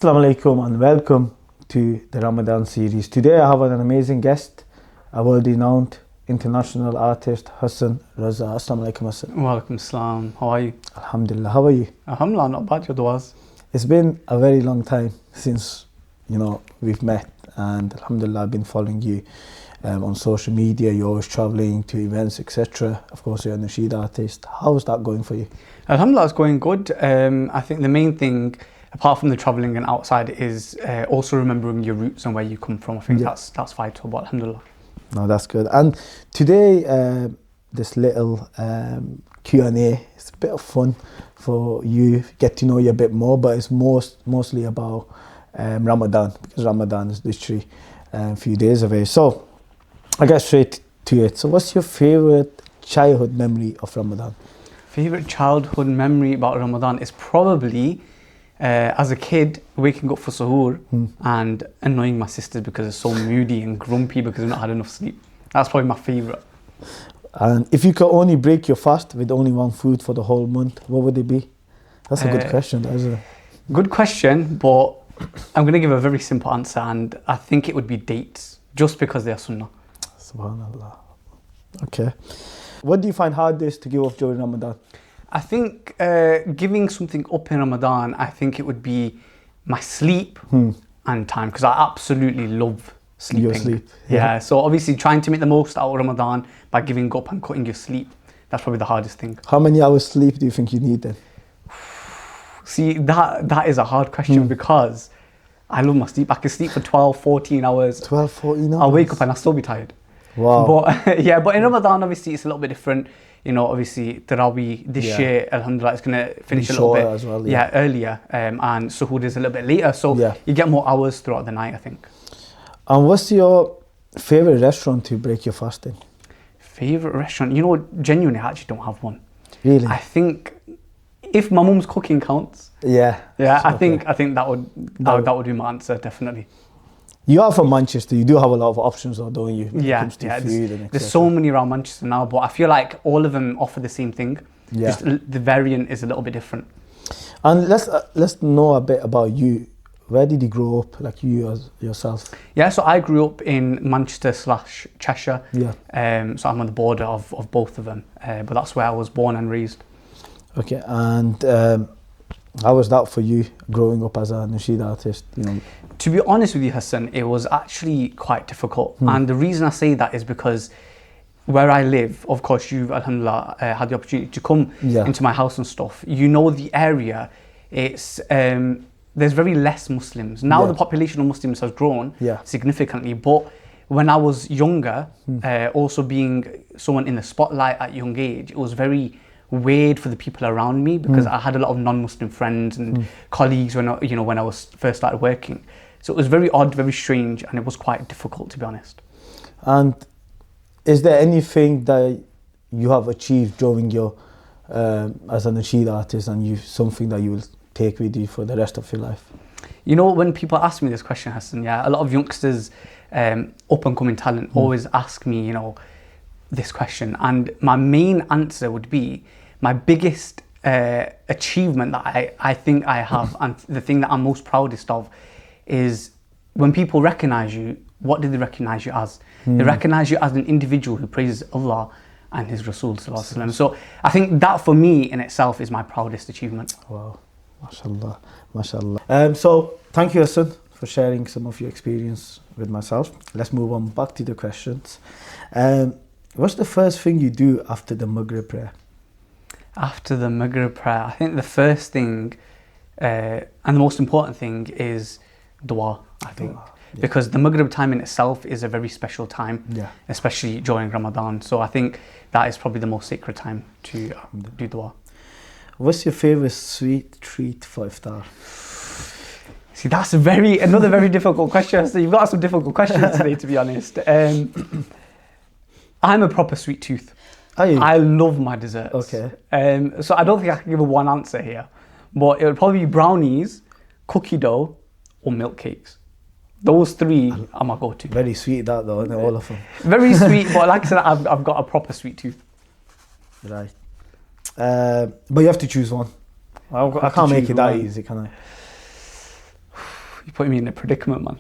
Assalamu alaikum and welcome to the Ramadan series. Today I have an amazing guest, a world-renowned international artist, Hassan Raza. Assalamu alaikum, Hassan. Walaikum salam. How are you? Alhamdulillah. How are you? Alhamdulillah, not bad. Your duas. It's been a very long time since we've met, and Alhamdulillah I've been following you on social media. You're always traveling to events, etc. Of course, you're a nasheed artist. How's that going for you? Alhamdulillah, it's going good. I think the main thing, apart from the travelling and outside, is also remembering your roots and where you come from. I think that's vital, but alhamdulillah. No, that's good. And today, this little Q&A, it's a bit of fun for you, get to know you a bit more, but it's mostly about Ramadan, because Ramadan is literally a few days away. So I get straight to it. So what's your favourite childhood memory of Ramadan? Favourite childhood memory about Ramadan is probably as a kid waking up for suhoor and annoying my sisters because they're so moody and grumpy because they've not had enough sleep. That's probably my favourite. And if you could only break your fast with only one food for the whole month, what would it be? That's a good question, isn't it? Good question, but I'm going to give a very simple answer, and I think it would be dates, just because they are sunnah. Subhanallah. Okay. What do you find hardest to give up during Ramadan? I think giving something up in Ramadan, I think it would be my sleep and time, because I absolutely love sleeping. Your sleep. Yeah, so obviously trying to make the most out of Ramadan by giving up and cutting your sleep, that's probably the hardest thing. How many hours sleep do you think you need then? See, that is a hard question because I love my sleep. I can sleep for 12, 14 hours. 12, 14 hours? I'll wake up and I'll still be tired. Wow. But but in Ramadan, obviously, it's a little bit different. Obviously, Tarawih this year, alhamdulillah, it's going to finish a little bit as well, earlier. And Suhoor is a little bit later. So you get more hours throughout the night, I think. And what's your favourite restaurant to break your fast in? Favourite restaurant? Genuinely, I actually don't have one. Really? I think if my mum's cooking counts. Yeah. I think that would be my answer, definitely. You are from Manchester. You do have a lot of options, though, don't you? When it comes to food and there's so many around Manchester now, but I feel like all of them offer the same thing. Yeah. Just the variant is a little bit different. And let's know a bit about you. Where did you grow up, like you as yourself? Yeah, so I grew up in Manchester/Cheshire. Yeah. So I'm on the border of both of them, but that's where I was born and raised. Okay, and how was that for you, growing up as a nasheed artist? To be honest with you, Hassan, it was actually quite difficult. And the reason I say that is because where I live, of course, you've, alhamdulillah, had the opportunity to come into my house and stuff. The area, it's there's very less Muslims. Now the population of Muslims has grown significantly, but when I was younger, also being someone in the spotlight at a young age, it was very weird for the people around me because I had a lot of non-Muslim friends and colleagues when I was first started working. So it was very odd, very strange, and it was quite difficult, to be honest. And is there anything that you have achieved during your as a nasheed artist, and something that you will take with you for the rest of your life? When people ask me this question, Hassan, a lot of youngsters, up and coming talent, always ask me, this question, and my main answer would be my biggest achievement that I think I have, and the thing that I'm most proudest of, is when people recognize you. What do they recognize you as? They recognize you as an individual who praises Allah and His Rasul sallallahu alaihi wasallam. So I think that for me in itself is my proudest achievement. Wow, mashallah, mashallah. So thank you, Hassan, for sharing some of your experience with myself. Let's move on back to the questions. What's the first thing you do after the Maghrib prayer? After the Maghrib prayer, I think the first thing and the most important thing is dua, I think. Because the Maghrib time in itself is a very special time, especially during Ramadan. So I think that is probably the most sacred time to do dua. What's your favourite sweet treat for iftar? See, that's another very difficult question. So you've got some difficult questions today, to be honest. I'm a proper sweet tooth. Are you? I love my desserts. Okay. So I don't think I can give a one answer here, but it would probably be brownies, cookie dough, or milk cakes. Those three are my go-to. Very sweet that though, isn't it, all of them? Very sweet, but like I said, I've got a proper sweet tooth. Right. But you have to choose one. I can't make it that easy, can I? You're putting me in a predicament, man.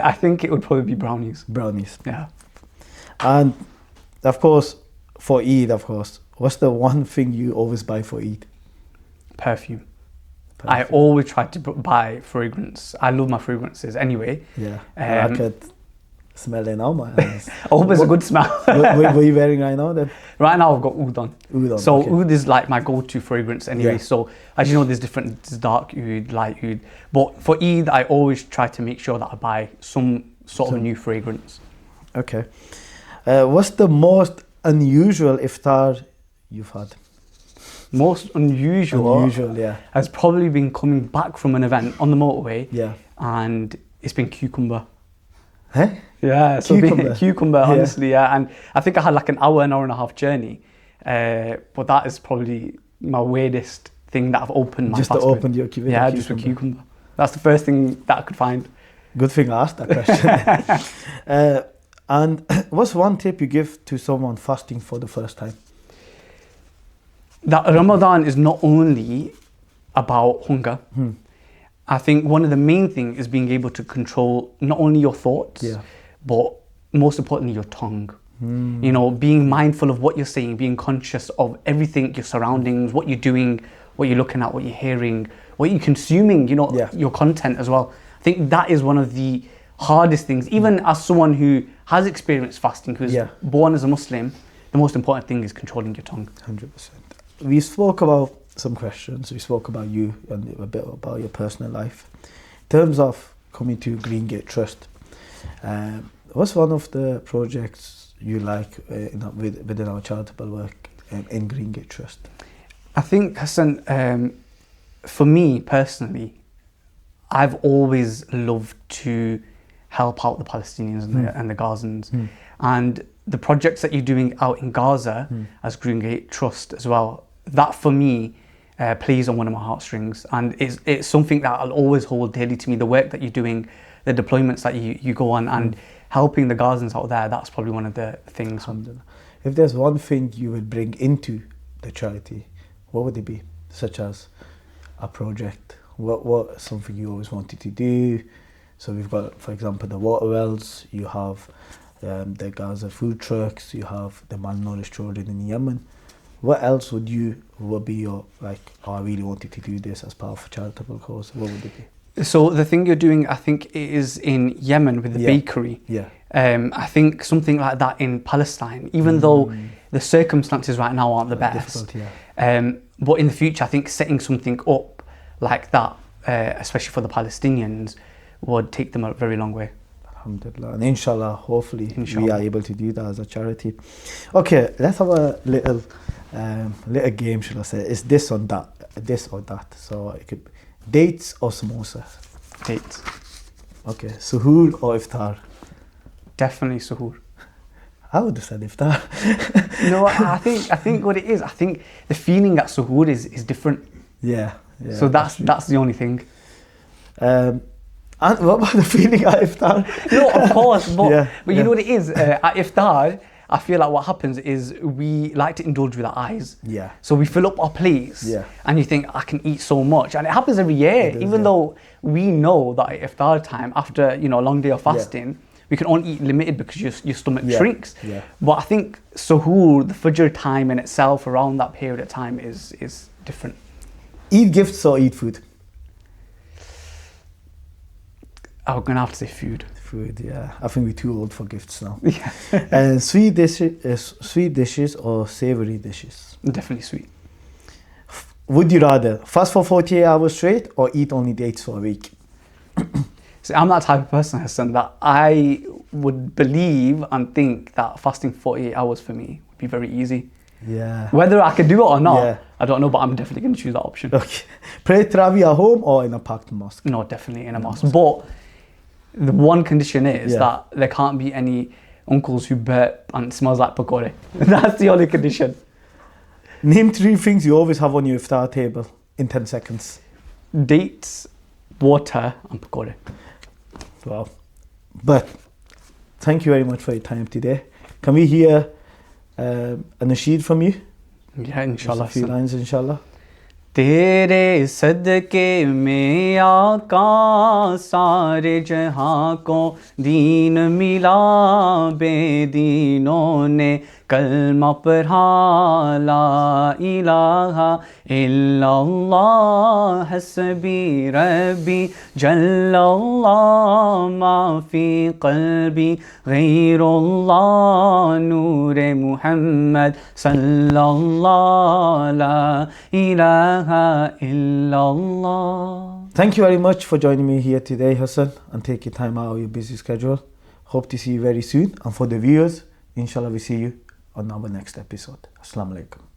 I think it would probably be brownies. Brownies. Yeah. And of course, for Eid, of course, what's the one thing you always buy for Eid? Perfume. I always try to buy fragrance. I love my fragrances anyway. Yeah. I could smell it now, man. I hope it's a good smell. what are you wearing right now then? Right now I've got oud on. Oud. So okay. oud is like my go-to fragrance anyway. Yeah. So as you know, there's dark oud, light oud. But for Eid, I always try to make sure that I buy some sort of new fragrance. Okay. What's the most unusual iftar you've had? Most unusual, yeah. has probably been coming back from an event on the motorway. Yeah. And it's been cucumber. Huh? Yeah, so cucumber, honestly, yeah. And I think I had like an hour and a half journey. But that is probably my weirdest thing that I've opened my just fast to open your cucumber. Yeah, just with cucumber. That's the first thing that I could find. Good thing I asked that question. And what's one tip you give to someone fasting for the first time? That Ramadan is not only about hunger. I think one of the main things is being able to control not only your thoughts, but most importantly your tongue. You know, being mindful of what you're saying, being conscious of everything, your surroundings, what you're doing, what you're looking at, what you're hearing, what you're consuming, you know, your content as well. I think that is one of the hardest things, even as someone who has experienced fasting, who's born as a Muslim, the most important thing is controlling your tongue. 100%. We spoke about some questions. We spoke about you and a bit about your personal life. In terms of coming to Green Gate Trust, what's one of the projects you like within our charitable work in Green Gate Trust? I think, Hassan, for me personally, I've always loved to help out the Palestinians and the Gazans. And the projects that you're doing out in Gaza as Green Gate Trust as well, that for me plays on one of my heartstrings, and it's something that I'll always hold dearly to me. The work that you're doing, the deployments that you go on, and helping the Gazans out there, that's probably one of the things. If there's one thing you would bring into the charity, what would it be? Such as a project, what something you always wanted to do? So we've got, for example, the water wells, you have the Gaza food trucks, you have the malnourished children in Yemen. What else would be your, like, oh, I really wanted to do this as part of a charitable cause? What would it be? So the thing you're doing, I think, is in Yemen with the bakery. Yeah. I think something like that in Palestine, even though the circumstances right now aren't the best. Difficult, but in the future, I think setting something up like that, especially for the Palestinians, would take them a very long way. Alhamdulillah. And inshallah, hopefully, we are able to do that as a charity. Okay, let's have a little game, should I say. Is this or that? So it could be dates or samosa? Dates. Okay, suhoor or iftar? Definitely suhoor. I would have said iftar. No, I think what it is, I think the feeling at suhoor is different. Yeah. So that's the only thing. And what about the feeling at iftar? No, of course, but you know what it is? At iftar, I feel like what happens is we like to indulge with our eyes. Yeah. So we fill up our plates. Yeah. And you think, I can eat so much. And it happens every year, even though we know that at iftar time, after a long day of fasting, we can only eat limited because your stomach shrinks. Yeah. But I think suhoor, the fajr time in itself, around that period of time is different. Eat gifts or eat food? I'm going to have to say food. Food, yeah. I think we're too old for gifts now. Yeah. And sweet dishes or savory dishes? Definitely sweet. Would you rather fast for 48 hours straight or eat only dates for a week? See, I'm that type of person, Hassan, that I would believe and think that fasting 48 hours for me would be very easy. Yeah. Whether I can do it or not, I don't know, but I'm definitely going to choose that option. Okay. Pray Tarawih at home or in a packed mosque? No, definitely in a mosque. But the one condition is that there can't be any uncles who burp and it smells like pakore. That's the only condition. Name 3 things you always have on your iftar table in 10 seconds. Dates, water and pakore. Wow. But thank you very much for your time today. Can we hear a nasheed from you? Yeah, inshallah. Just a few lines, inshallah. तेरे सदके में आका सारे जहां को दीन मिला, बेदीनों ने कलमा पढ़ा, ला इलाहा इल्लल्लाह हस्बी रब्बी जल्लल्लाह, माफ़ी क़ल्बी गैरुल्लाह, नूरे मुहम्मद सल्लल्लाह, ला इलाहा illallah. Thank you very much for joining me here today, Hassan, and taking time out of your busy schedule. Hope to see you very soon. And for the viewers, inshallah, we see you on our next episode. Assalamu alaikum.